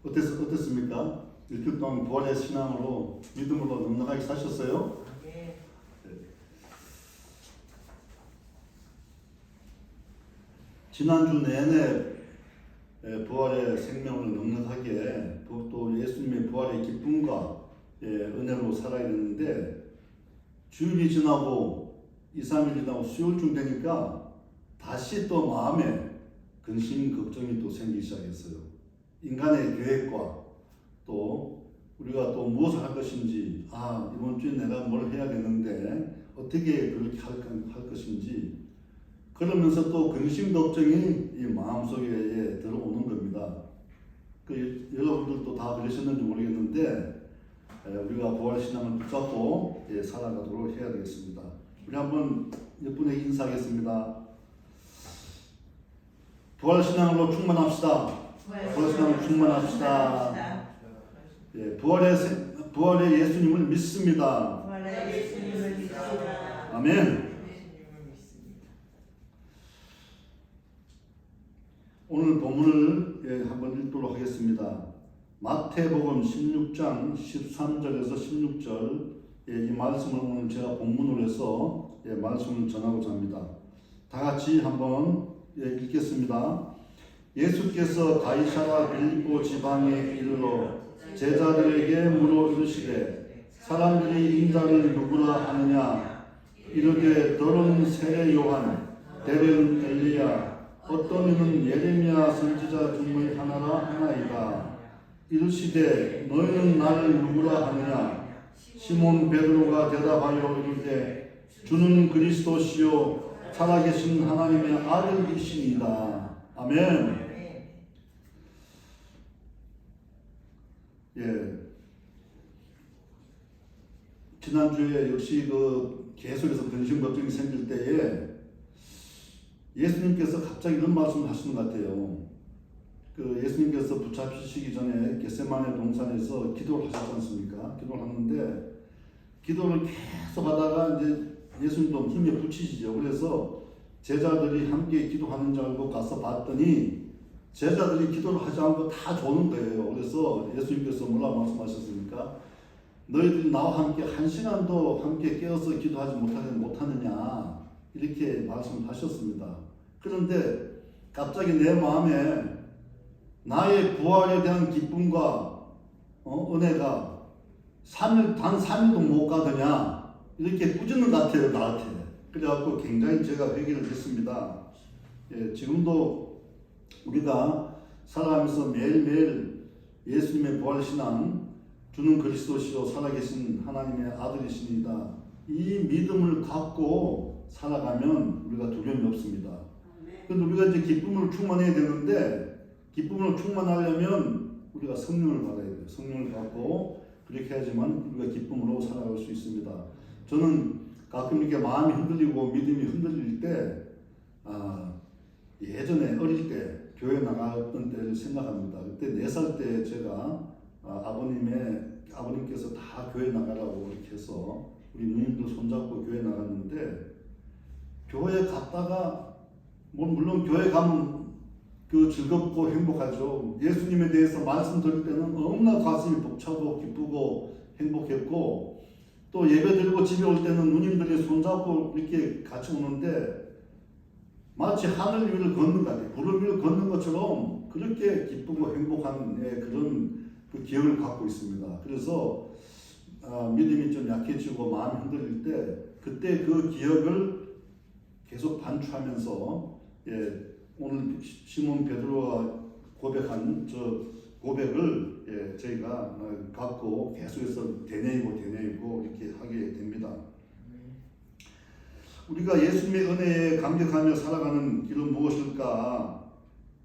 어땠습니까? 일주일 동안 부활의 신앙으로 믿음으로 넉넉하게 사셨어요? 네. 지난주 내내 부활의 생명을 넉넉하게 또 예수님의 부활의 기쁨과 은혜로 살아야 되는데 주일이 지나고 2, 3일 지나고 수요일쯤 되니까 다시 또 마음에 근심 걱정이 또 생기기 시작했어요. 인간의 계획과 또 우리가 또 무엇을 할 것인지, 이번 주에 내가 뭘 해야 되는데 어떻게 그렇게 할 것인지, 그러면서 또 근심 걱정이 이 마음속에 들어오는 겁니다. 여러분들도 다 그러셨는지 모르겠는데 우리가 부활신앙을 붙잡고 살아가도록 해야 되겠습니다. 우리 한번 몇 분에게 인사하겠습니다. 부활신앙으로 충만합시다. 부활신앙으로 충만합시다. 부활의 예수님을 믿습니다. 아멘. 오늘 본문을 한번 읽도록 하겠습니다. 마태복음 16장 13절에서 16절 이 말씀을 오늘 제가 본문으로 해서 말씀을 전하고자 합니다. 다 같이 한번 읽겠습니다. 예수께서 가이사라 빌립보 지방에 이르러 제자들에게 물어 이르시되 사람들이 인자를 누구라 하느냐? 이르되 너는 세례 요한, 때는 엘리야, 어떤 이는 예레미야 선지자 중의 하나라 하나이다. 이르시되 너희는 나를 누구라 하느냐? 시몬 베드로가 대답하여 이르되 주는 그리스도시요 살아계신 하나님의 아들이시니이다. 아멘. 지난주에 역시 계속해서 근심 걱정이 생길 때에 예수님께서 갑자기 이런 말씀을 하시는 것 같아요. 예수님께서 붙잡히시기 전에 겟세마네 동산에서 기도를 하셨지 않습니까? 기도를 하는데 기도를 계속 하다가 이제 예수님도 힘에 부치시죠. 그래서 제자들이 함께 기도하는 줄 알고 가서 봤더니 제자들이 기도를 하지 않고 다 조는 거예요. 그래서 예수님께서 뭐라 말씀하셨습니까? 너희들이 나와 함께 한 시간도 함께 깨어서 기도하지 못하느냐 이렇게 말씀하셨습니다. 그런데 갑자기 내 마음에 나의 부활에 대한 기쁨과 은혜가 단 3일도 못 가더냐 이렇게 꾸짖는 것 같아요, 나한테. 그래갖고 굉장히 제가 회개를 했습니다. 지금도 우리가 살아가면서 매일매일 예수님의 부활신앙, 주는 그리스도시요 살아계신 하나님의 아들이십니다. 이 믿음을 갖고 살아가면 우리가 두려움이 없습니다. 그런데 우리가 이제 기쁨을 충만해야 되는데 기쁨을 충만하려면 우리가 성령을 받아야 돼요. 성령을 받고 그렇게 해야지만 우리가 기쁨으로 살아갈 수 있습니다. 저는 가끔 이렇게 마음이 흔들리고 믿음이 흔들릴 때 예전에 어릴 때 교회 나갔던 때를 생각합니다. 그때 4살 때 제가 아버님께서 다 교회 나가라고 이렇게 해서 우리 누님들 손잡고 교회 나갔는데 교회 갔다가 물론 교회 가면 즐겁고 행복하죠. 예수님에 대해서 말씀 들을 때는 너무나 가슴이 벅차고 기쁘고 행복했고 또 예배 드리고 집에 올 때는 누님들이 손잡고 이렇게 같이 오는데 마치 하늘 위를 걷는 것 같아요. 구름 위를 걷는 것처럼 그렇게 기쁘고 행복한 그런 기억을 갖고 있습니다. 그래서 믿음이 좀 약해지고 마음이 흔들릴 때 그때 그 기억을 계속 반추하면서 오늘 시몬 베드로가 고백한 저 고백을 저희가 갖고 계속해서 되뇌이고 이렇게 하게 됩니다. 우리가 예수님의 은혜에 감격하며 살아가는 길은 무엇일까?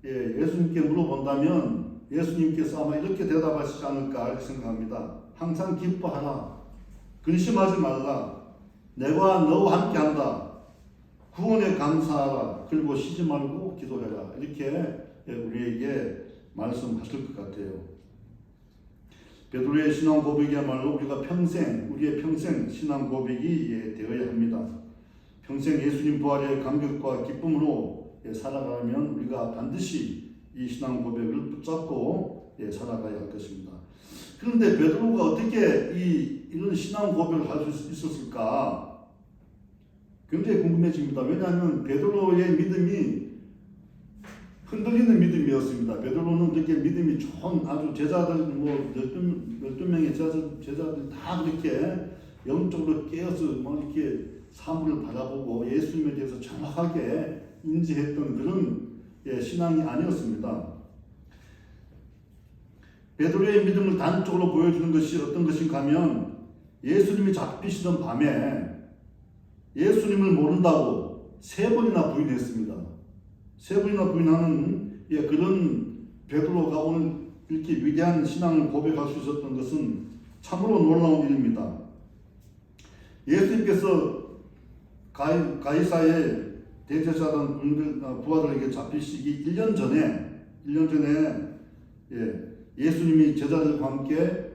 예수님께 물어본다면 예수님께서 아마 이렇게 대답하시지 않을까 이렇게 생각합니다. 항상 기뻐하라. 근심하지 말라. 내가 너와 함께한다. 구원에 감사하라. 그리고 쉬지 말고 기도해라. 이렇게 우리에게 말씀하실 것 같아요. 베드로의 신앙 고백이야말로 우리의 평생 신앙 고백이 되어야 합니다. 평생 예수님 부활의 감격과 기쁨으로 살아가면 우리가 반드시 이 신앙 고백을 붙잡고 살아가야 할 것입니다. 그런데 베드로가 어떻게 이런 신앙 고백을 할 수 있었을까? 굉장히 궁금해집니다. 왜냐하면 베드로의 믿음이 흔들리는 믿음이었습니다. 베드로는 그렇게 믿음이 좋은 아주 제자들 12명의 제자들 다 그렇게 영적으로 깨어서 이렇게 사물을 바라보고 예수님에 대해서 정확하게 인지했던 그런 신앙이 아니었습니다. 베드로의 믿음을 단적으로 보여주는 것이 어떤 것인가 하면 예수님이 잡히시던 밤에 예수님을 모른다고 3번이나 부인했습니다. 3번이나 부인하는 그런 베드로가 오늘 이렇게 위대한 신앙을 고백할 수 있었던 것은 참으로 놀라운 일입니다. 예수님께서 가이사의 대제사장 부하들에게 잡히시기 1년 전에 예수님이 제자들과 함께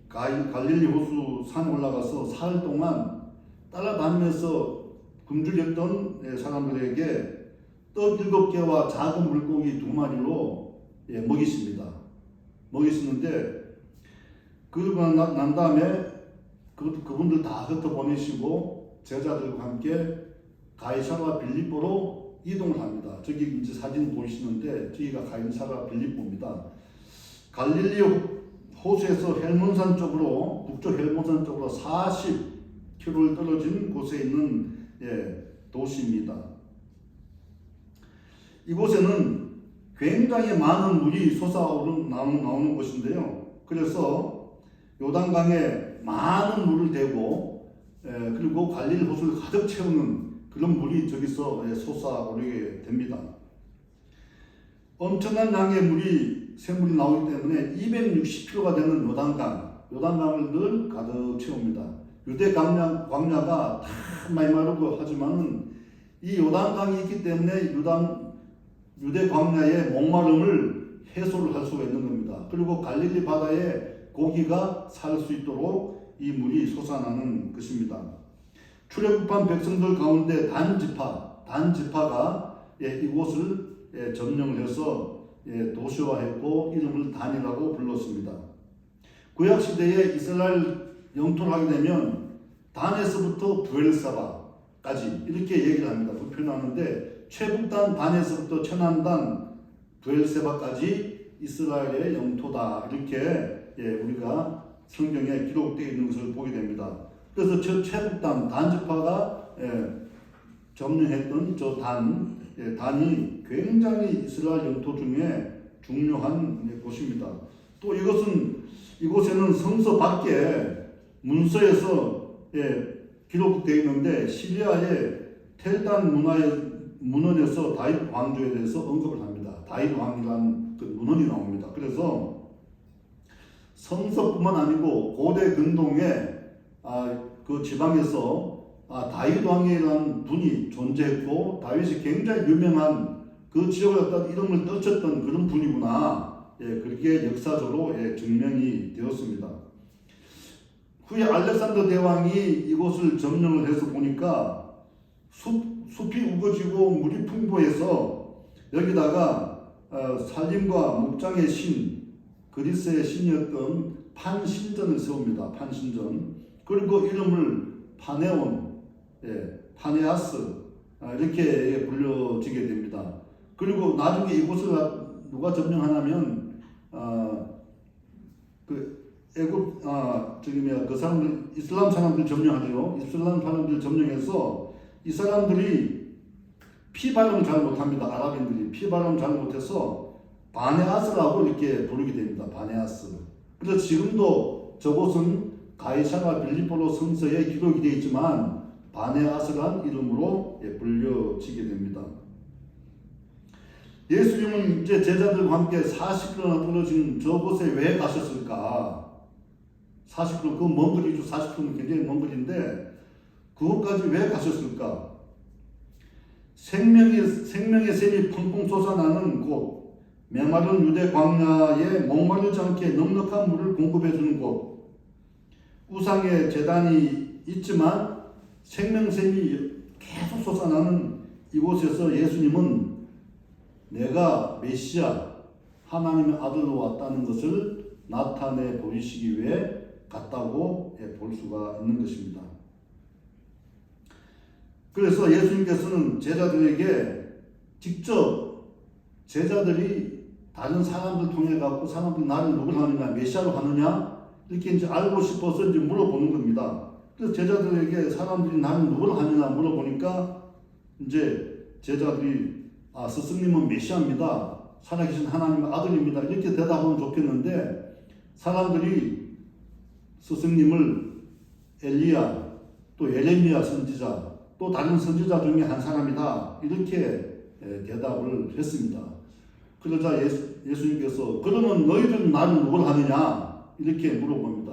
갈릴리 호수 산에 올라가서 사흘 동안 따라다니면서 굶주렸던 사람들에게 떡 7개와 작은 물고기 2마리로 먹이십니다. 먹이시는데 그러고 난 다음에 그분들 다 흩어보내시고 제자들과 함께 가이사랴 빌립보로 이동을 합니다. 저기 이제 사진 보이시는데 저기가 가이사랴 빌립보입니다. 갈릴리 호수에서 헬몬산 쪽으로 북쪽 헬몬산 쪽으로 40km 떨어진 곳에 있는 도시입니다. 이곳에는 굉장히 많은 물이 솟아나오는 곳인데요. 그래서 요단강에 많은 물을 대고 그리고 갈릴리 호수를 가득 채우는 그런 물이 저기서 솟아오르게 됩니다. 엄청난 양의 샘물이 나오기 때문에 260km가 되는 요단강을 늘 가득 채웁니다. 유대 광야가 다 많이 마르고 하지만은 이 요단강이 있기 때문에 유대 광야의 목마름을 해소를 할 수가 있는 겁니다. 그리고 갈릴리 바다에 고기가 살 수 있도록 이 물이 솟아나는 것입니다. 출애굽한 백성들 가운데 단지파가 이곳을 점령을 해서 도시화했고 이름을 단이라고 불렀습니다. 구약시대에 이스라엘 영토를 하게 되면 단에서부터 브엘사바까지 이렇게 얘기를 합니다. 표현하는데 최북단 단에서부터 최남단 브엘세바까지 이스라엘의 영토다 이렇게 우리가 성경에 기록되어 있는 것을 보게 됩니다. 그래서 저 최북단 단지파가 점령했던 저 단이 굉장히 이스라엘 영토 중에 중요한 곳입니다. 또 이곳에는 성서 밖에 문서에서 기록되어 있는데 시리아의 텔단 문헌에서 다윗 왕조에 대해서 언급을 합니다. 다윗 왕이라는 그 문헌이 나옵니다. 그래서 성서뿐만 아니고 고대 근동의 그 지방에서 다윗 왕이라는 분이 존재했고 다윗이 굉장히 유명한 그 지역을 갖다 이름을 떨쳤던 그런 분이구나. 그렇게 역사적으로 증명이 되었습니다. 후에 알렉산더 대왕이 이곳을 점령을 해서 보니까 숲이 우거지고 물이 풍부해서 여기다가 산림과 목장의 신, 그리스의 신이었던 판신전을 세웁니다. 판신전. 그리고 이름을 파네온, 파네아스 이렇게 불려지게 됩니다. 그리고 나중에 이곳을 누가 점령하냐면 그 사람들 이슬람 사람들 점령하죠. 이슬람 사람들 점령해서 이 사람들이 피 발음 잘 못합니다. 아랍인들이 피 발음 잘 못해서 바네아스라고 이렇게 부르게 됩니다. 바네아스. 그래서 지금도 저곳은 가이사랴 빌립보로 성서에 기록이 되어 있지만 바네아스란 이름으로 불려지게 됩니다. 예수님은 이제 제자들과 함께 40km나 떨어진 저곳에 왜 가셨을까? 40km, 그 먼 거리죠. 40km는 굉장히 먼 거리인데 그것까지 왜 가셨을까? 생명의 샘이 펑펑 솟아나는 곳, 메마른 유대 광야에 목마르지 않게 넉넉한 물을 공급해주는 곳, 우상의 제단이 있지만 생명샘이 계속 솟아나는 이곳에서 예수님은 내가 메시아, 하나님의 아들로 왔다는 것을 나타내 보이시기 위해 갔다고 볼 수가 있는 것입니다. 그래서 예수님께서는 제자들에게 직접 제자들이 다른 사람들 통해 갖고 사람들이 나를 누구로 하느냐, 메시아로 하느냐 이렇게 이제 알고 싶어서 이제 물어보는 겁니다. 그래서 제자들에게 사람들이 나를 누구로 하느냐 물어보니까 이제 제자들이 스승님은 메시아입니다. 살아계신 하나님의 아들입니다. 이렇게 대답하면 좋겠는데 사람들이 스승님을 엘리야 또 예레미야 선지자 또 다른 선지자 중에 한 사람이다 이렇게 대답을 했습니다. 그러자 예수님께서 그러면 너희들은 나를 누구로 하느냐 이렇게 물어봅니다.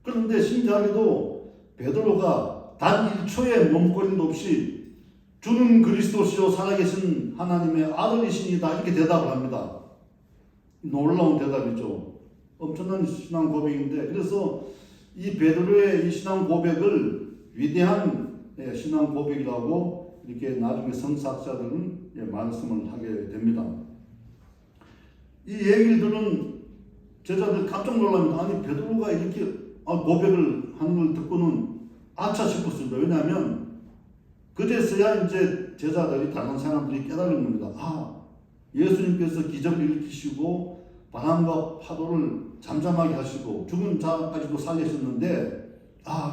그런데 신기하게도 베드로가 단 1초의 몸거림도 없이 주는 그리스도시요 살아계신 하나님의 아들이시니다 이렇게 대답을 합니다. 놀라운 대답이죠. 엄청난 신앙 고백인데 그래서 이 베드로의 이 신앙 고백을 위대한 신앙 고백이라고 이렇게 나중에 성사학자들은 말씀을 하게 됩니다. 이 얘기를 들은 제자들 깜짝 놀랍니다. 아니 베드로가 이렇게 고백을 하는 걸 듣고는 아차 싶었습니다. 왜냐하면 그제서야 이제 제자들이 다른 사람들이 깨달은 겁니다. 예수님께서 기적을 일으키시고 바람과 파도를 잠잠하게 하시고 죽은 자까지도 살리셨는데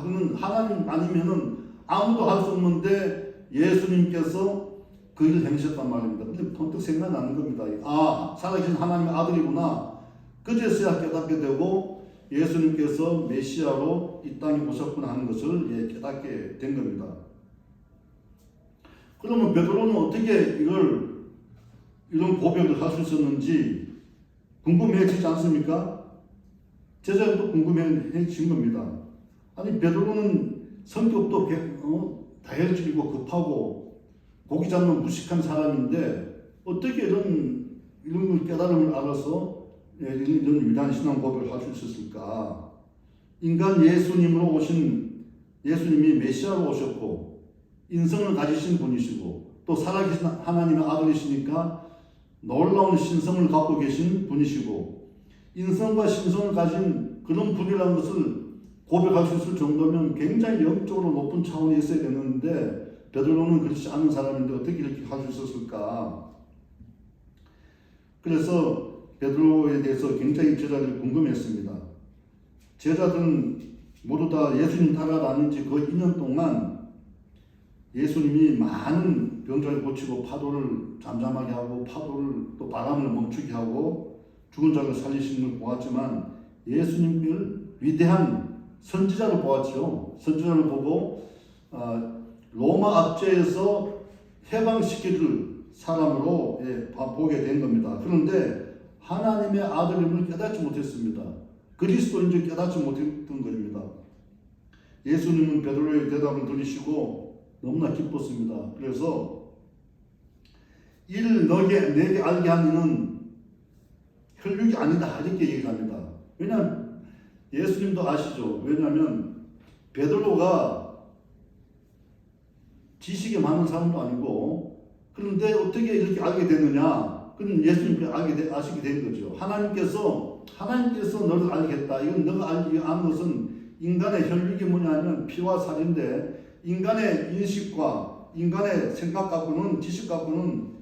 그는 하나님 아니면은 아무도 할 수 없는데 예수님께서 그 일을 행하셨단 말입니다. 근데 번뜩 생각나는 겁니다. 살아계신 하나님의 아들이구나. 그제서야 깨닫게 되고 예수님께서 메시아로 이 땅에 오셨구나 하는 것을 깨닫게 된 겁니다. 그러면 베드로는 어떻게 이런 고백을 할 수 있었는지 궁금해지지 않습니까? 제자들도 궁금해진 겁니다. 아니 베드로는 성격도 다혈질이고 급하고 고기 잡는 무식한 사람인데 어떻게 이런 걸 깨달음을 알아서 이런 위대한 신앙 고백을 할 수 있었을까? 인간 예수님으로 오신 예수님이 메시아로 오셨고 인성을 가지신 분이시고 또 살아계신 하나님의 아들이시니까 놀라운 신성을 갖고 계신 분이시고 인성과 신성을 가진 그런 분이라는 것을 고백할 수 있을 정도면 굉장히 영적으로 높은 차원에 있어야 되는데 베드로는 그렇지 않은 사람인데 어떻게 이렇게 할 수 있었을까? 그래서 베드로에 대해서 굉장히 제자들이 궁금했습니다. 제자들은 모두 다 예수님 따라다닌 지 거의 2년 동안 예수님이 많은 병자를 고치고 파도를 잠잠하게 하고 파도를 또 바람을 멈추게 하고 죽은 자를 살리시는 걸 보았지만 예수님을 위대한 선지자로 보았죠. 선지자를 보고 로마 압제에서 해방시켜줄 사람으로 보게 된 겁니다. 그런데 하나님의 아들임을 깨닫지 못했습니다. 그리스도인지 깨닫지 못했던 것입니다. 예수님은 베드로의 대답을 들으시고 너무나 기뻤습니다. 그래서 이를 내게 알게 한 이는 혈육이 아니다 이렇게 얘기합니다. 왜냐하면 예수님도 아시죠. 왜냐하면 베드로가 지식이 많은 사람도 아니고 그런데 어떻게 이렇게 알게 되느냐? 그는 예수님께 아시게 된 거죠. 하나님께서 너를 알겠다. 이건 너가 아는 것은 인간의 혈육이 뭐냐면 피와 살인데 인간의 인식과 인간의 생각 갖고는 지식 갖고는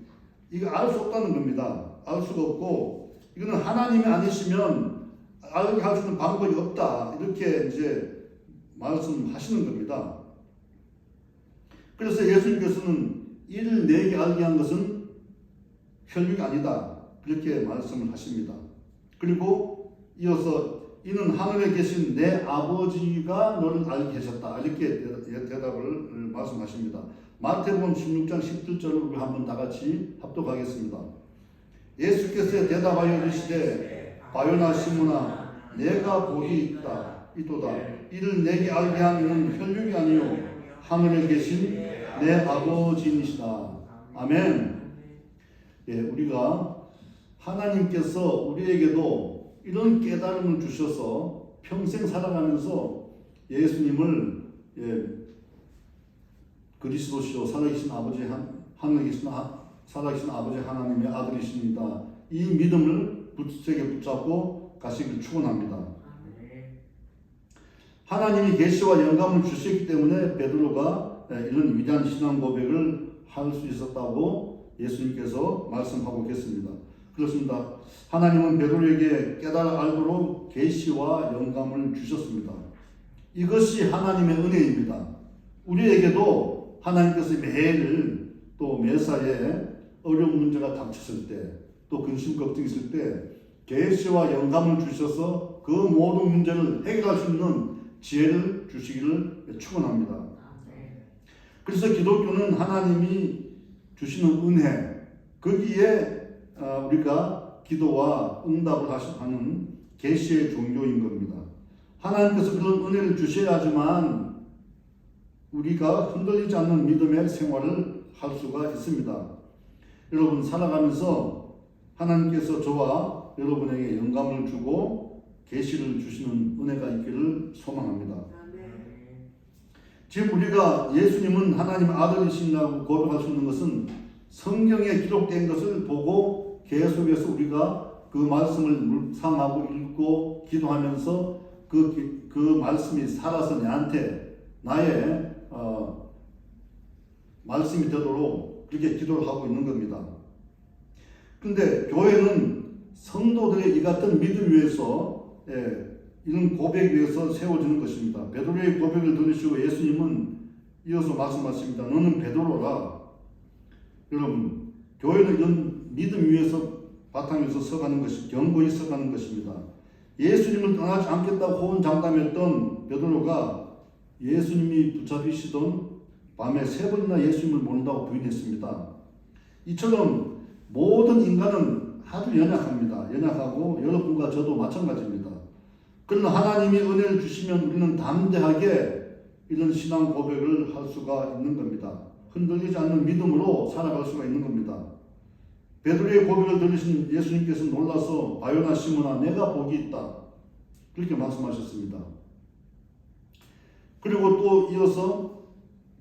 이거 알 수 없다는 겁니다. 알 수가 없고 이거는 하나님이 아니시면 알게 할 수 있는 방법이 없다. 이렇게 이제 말씀하시는 겁니다. 그래서 예수님께서는 이를 내게 알게 한 것은 혈육이 아니다. 그렇게 말씀을 하십니다. 그리고 이어서 이는 하늘에 계신 내 아버지가 너를 알게 하셨다. 이렇게 대답을 말씀하십니다. 마태복음 16장 17절을 우리 한번 다 같이 합독하겠습니다. 예수께서 대답하여 이르시되 바요나 시몬아 내가 복이 있도다. 이를 내게 알게 하는 혈육이 아니요 하늘에 계신 내 아버지이시다. 아멘. 우리가 하나님께서 우리에게도 이런 깨달음을 주셔서 평생 살아가면서 예수님을 그리스도시요 살아계신 아버지 하늘에 계신 살아계신 아버지 하나님의 아들이십니다. 이 믿음을 굳세게 붙잡고 가시길 축원합니다. 하나님이 계시와 영감을 주셨기 때문에 베드로가 이런 위대한 신앙 고백을 할 수 있었다고 예수님께서 말씀하고 계십니다. 그렇습니다. 하나님은 베드로에게 깨달아 알도록 계시와 영감을 주셨습니다. 이것이 하나님의 은혜입니다. 우리에게도 하나님께서 매일 또 매사에 어려운 문제가 닥쳤을 때, 또 근심 걱정이 있을 때 계시와 영감을 주셔서 그 모든 문제를 해결할 수 있는 지혜를 주시기를 축원합니다. 그래서 기독교는 하나님이 주시는 은혜, 거기에 우리가 기도와 응답을 하는 계시의 종교인 겁니다. 하나님께서 그런 은혜를 주셔야지만 우리가 흔들리지 않는 믿음의 생활을 할 수가 있습니다. 여러분 살아가면서 하나님께서 저와 여러분에게 영감을 주고 계시를 주시는 은혜가 있기를 소망합니다. 지금 우리가 예수님은 하나님 아들이시라고 고백할 수 있는 것은 성경에 기록된 것을 보고 계속해서 우리가 그 말씀을 묵상하고 읽고 기도하면서 그 말씀이 살아서 나의 말씀이 되도록 그렇게 기도를 하고 있는 겁니다. 그런데 교회는 성도들의 이 같은 믿음 위에서 이런 고백 위에서 세워지는 것입니다. 베드로의 고백을 들으시고 예수님은 이어서 말씀하십니다. 너는 베드로라. 여러분, 교회는 이런 믿음 위에서 바탕에서 서가는 것이 견고히 서가는 것입니다. 예수님을 떠나지 않겠다고 호언장담했던 베드로가 예수님이 붙잡히시던 밤에 3번이나 예수님을 모른다고 부인했습니다. 이처럼 모든 인간은 아주 연약합니다. 연약하고 여러분과 저도 마찬가지입니다. 그러나 하나님이 은혜를 주시면 우리는 담대하게 이런 신앙 고백을 할 수가 있는 겁니다. 흔들리지 않는 믿음으로 살아갈 수가 있는 겁니다. 베드로의 고백을 들으신 예수님께서 놀라서 바요나 시몬아 내가 복이 있다 그렇게 말씀하셨습니다. 그리고 또 이어서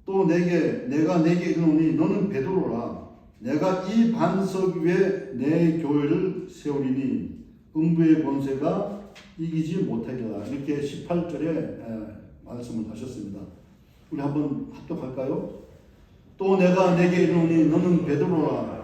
또 내가 내게 이르노니 너는 베드로라. 내가 이 반석 위에 내 교회를 세우리니 음부의 권세가 이기지 못하리라. 이렇게 18절에 말씀을 하셨습니다. 우리 한번 합독할까요? 또 내가 내게 이르노니 너는 베드로라.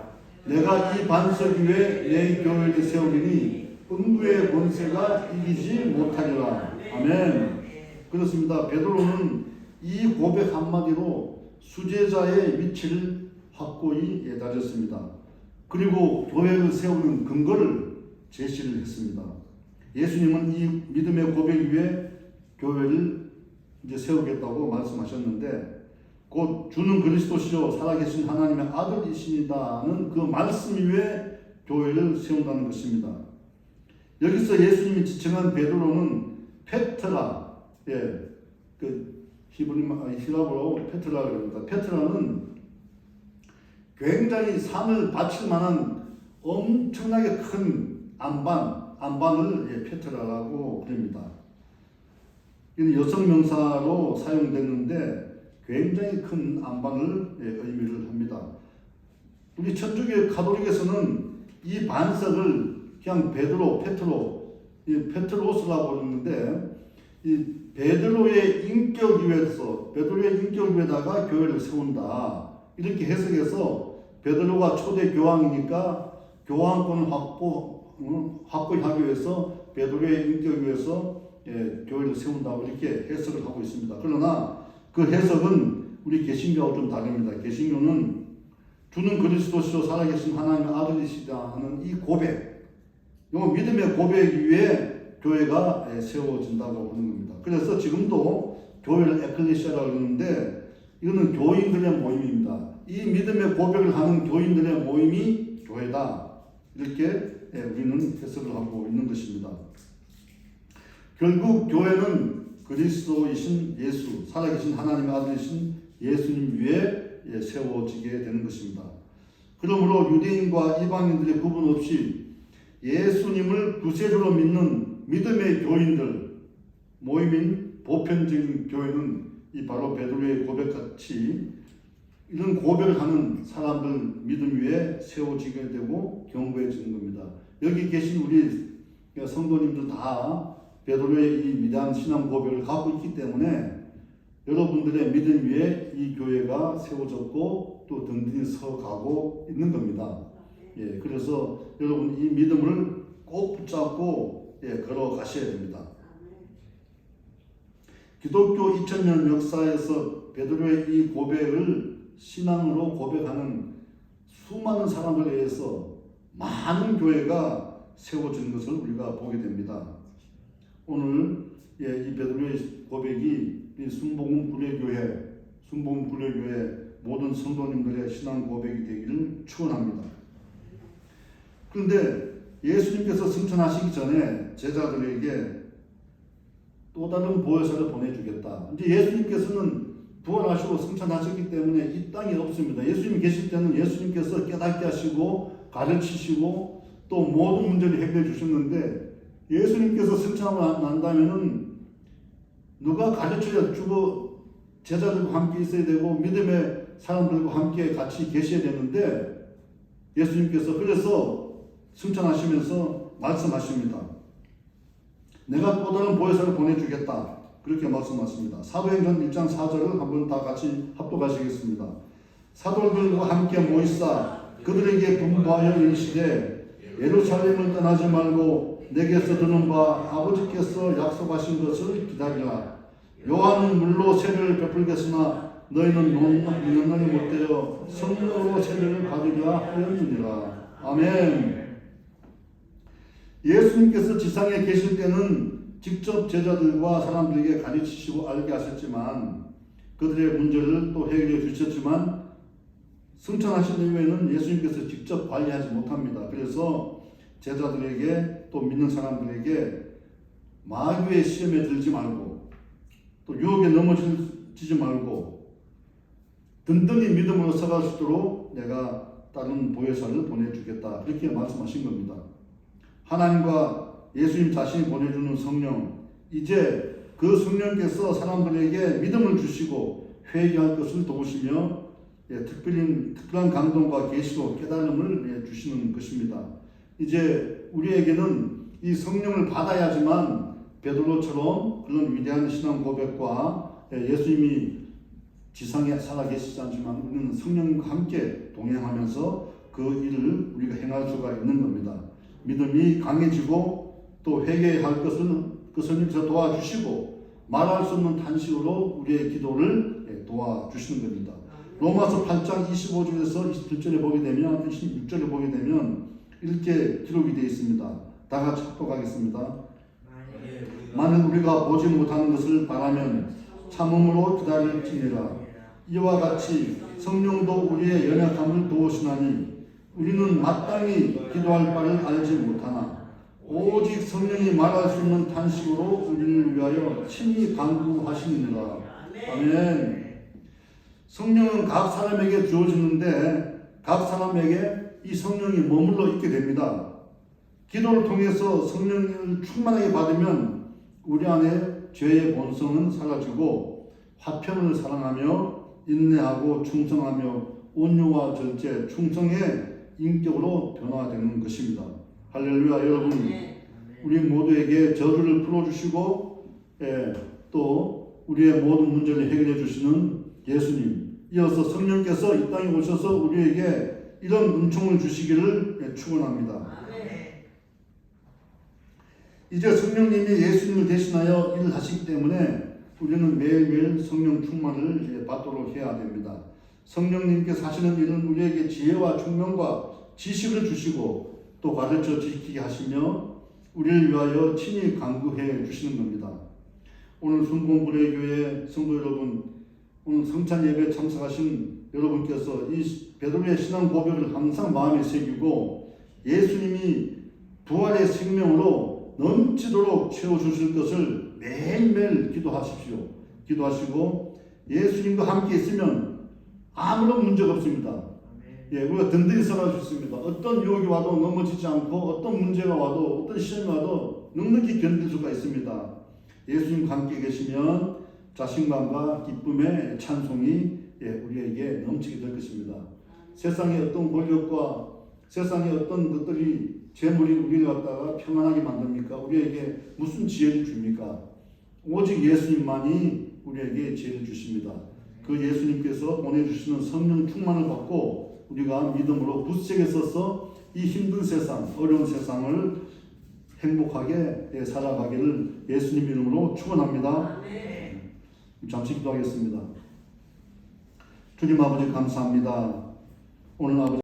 내가 이 반석 위에 내 교회를 세우리니 음부의 권세가 이기지 못하리라. 아멘. 그렇습니다. 베드로는 이 고백 한마디로 수제자의 위치를 확고히 다졌습니다. 그리고 교회를 세우는 근거를 제시를 했습니다. 예수님은 이 믿음의 고백 위에 교회를 이제 세우겠다고 말씀하셨는데 곧 주는 그리스도시요 살아계신 하나님의 아들이시다는 그 말씀 위에 교회를 세운다는 것입니다. 여기서 예수님이 지칭한 베드로는 페트라, 그 히브리어로 페트라라고 합니다. 페트라는 굉장히 산을 바칠 만한 엄청나게 큰 안반을 페트라라고 부릅니다. 이는 여성 명사로 사용됐는데 굉장히 큰 안반을 의미를 합니다. 우리 천주교 가톨릭에서는 이 반석을 그냥 페트로스라고 부르는데 이 베드로의 인격 위에다가 교회를 세운다. 이렇게 해석해서 베드로가 초대 교황이니까 교황권을 확고히 하기 위해서 베드로의 인격 위에서 교회를 세운다고 이렇게 해석을 하고 있습니다. 그러나 그 해석은 우리 개신교하고 좀 다릅니다. 개신교는 주는 그리스도시로 살아계신 하나님의 아들이시다 하는 이 고백, 이 믿음의 고백 위에 교회가 세워진다고 하는 겁니다. 그래서 지금도 교회를 에클레시아라고 하는데 이거는 교인들의 모임입니다. 이 믿음의 고백을 하는 교인들의 모임이 교회다. 이렇게 우리는 해석을 하고 있는 것입니다. 결국 교회는 그리스도이신 예수, 살아계신 하나님의 아들이신 예수님 위에 세워지게 되는 것입니다. 그러므로 유대인과 이방인들의 구분 없이 예수님을 구세주로 믿는 믿음의 교인들, 모임인 보편적인 교회는 이 바로 베드로의 고백같이 이런 고백을 하는 사람들 믿음 위에 세워지게 되고 견고해지는 겁니다. 여기 계신 우리 성도님들 다 베드로의 이 위대한 신앙 고백을 갖고 있기 때문에 여러분들의 믿음 위에 이 교회가 세워졌고 또 든든히 서가고 있는 겁니다. 예, 그래서 여러분 이 믿음을 꼭 붙잡고 걸어가셔야 됩니다. 기독교 2000년 역사에서 베드로의 이 고백을 신앙으로 고백하는 수많은 사람들에 의해서 많은 교회가 세워진 것을 우리가 보게 됩니다. 오늘 이 베드로의 고백이 이 순복음 구례교회 모든 성도님들의 신앙 고백이 되기를 축원합니다. 그런데 예수님께서 승천하시기 전에 제자들에게 또 다른 보혜사를 보내주겠다. 이제 예수님께서는 부활하시고 승천하셨기 때문에 이 땅에 없습니다. 예수님이 계실 때는 예수님께서 깨닫게 하시고 가르치시고 또 모든 문제를 해결해 주셨는데 예수님께서 승천하고 난다면은 누가 가르쳐 주고 제자들과 함께 있어야 되고 믿음의 사람들과 함께 같이 계셔야 되는데 예수님께서 그래서 승천하시면서 말씀하십니다. 내가 또 다른 보혜사를 보내주겠다. 그렇게 말씀하십니다. 사도행전 1장 4절을 한번 다 같이 합독하시겠습니다. 사도들과 함께 모이사 그들에게 분부하여 이르시되 예루살렘을 떠나지 말고 내게서 들은 바 아버지께서 약속하신 것을 기다리라. 요한은 물로 세례를 베풀겠으나 너희는 논문을 못되어 성령으로 세례를 받으리라 하였느니라. 아멘. 예수님께서 지상에 계실 때는 직접 제자들과 사람들에게 가르치시고 알게 하셨지만 그들의 문제를 또 해결해 주셨지만 승천하신 이후에는 예수님께서 직접 관리하지 못합니다. 그래서 제자들에게 또 믿는 사람들에게 마귀의 시험에 들지 말고 또 유혹에 넘어지지 말고 든든히 믿음으로 서갈 수 있도록 내가 다른 보혜사를 보내주겠다. 그렇게 말씀하신 겁니다. 하나님과 예수님 자신이 보내주는 성령, 이제 그 성령께서 사람들에게 믿음을 주시고 회개할 것을 도우시며 특별한 감동과 계시로 깨달음을 주시는 것입니다. 이제 우리에게는 이 성령을 받아야지만 베드로처럼 그런 위대한 신앙 고백과 예수님이 지상에 살아계시지 않지만 우리는 성령과 함께 동행하면서 그 일을 우리가 행할 수가 있는 겁니다. 믿음이 강해지고 또 회개할 것은 그 성령께서 도와주시고 말할 수 없는 탄식으로 우리의 기도를 도와주시는 겁니다. 로마서 8장 25절에서 27절에 보게 되면 26절에 보게 되면 이렇게 기록이 되어 있습니다. 다 같이 합독하겠습니다. 만일 우리가 보지 못하는 것을 바라면 참음으로 기다릴지니라. 이와 같이 성령도 우리의 연약함을 도우시나니 우리는 마땅히 기도할 바를 알지 못하나 오직 성령이 말할 수 있는 탄식으로 우리를 위하여 친히 간구하시느니라. 아멘. 성령은 각 사람에게 주어지는데 각 사람에게 이 성령이 머물러 있게 됩니다. 기도를 통해서 성령을 충만하게 받으면 우리 안에 죄의 본성은 사라지고 화평을 사랑하며 인내하고 충성하며 온유와 절제, 충성의 인격으로 변화되는 것입니다. 할렐루야. 여러분, 우리 모두에게 저주를 풀어주시고 또 우리의 모든 문제를 해결해 주시는 예수님, 이어서 성령께서 이 땅에 오셔서 우리에게 이런 은총을 주시기를 축원합니다. 이제 성령님이 예수님을 대신하여 일을 하시기 때문에 우리는 매일매일 성령 충만을 받도록 해야 됩니다. 성령님께서 하시는 일은 우리에게 지혜와 총명과 지식을 주시고 또 가르쳐 지키게 하시며 우리를 위하여 친히 간구해 주시는 겁니다. 오늘 순복음구례교회 성도 여러분, 오늘 성찬 예배 참석하신 여러분께서 이 베드로의 신앙 고백을 항상 마음에 새기고 예수님이 부활의 생명으로 넘치도록 채워주실 것을 매일매일 기도하십시오. 기도하시고 예수님과 함께 있으면 아무런 문제가 없습니다. 우리가 든든히 서갈 수 있습니다. 어떤 유혹이 와도 넘어지지 않고 어떤 문제가 와도 어떤 시험이 와도 넉넉히 견딜 수가 있습니다. 예수님과 함께 계시면 자신감과 기쁨의 찬송이 우리에게 넘치게 될 것입니다. 세상의 어떤 권력과 세상의 어떤 것들이 재물이 우리를 갖다가 평안하게 만듭니까? 우리에게 무슨 지혜를 줍니까? 오직 예수님만이 우리에게 지혜를 주십니다. 그 예수님께서 보내주시는 성령 충만을 받고 우리가 믿음으로 굳세게 서서 이 힘든 세상, 어려운 세상을 행복하게 살아가기를 예수님 이름으로 축원합니다. 잠시 기도하겠습니다. 주님 아버지 감사합니다. 오늘 아버지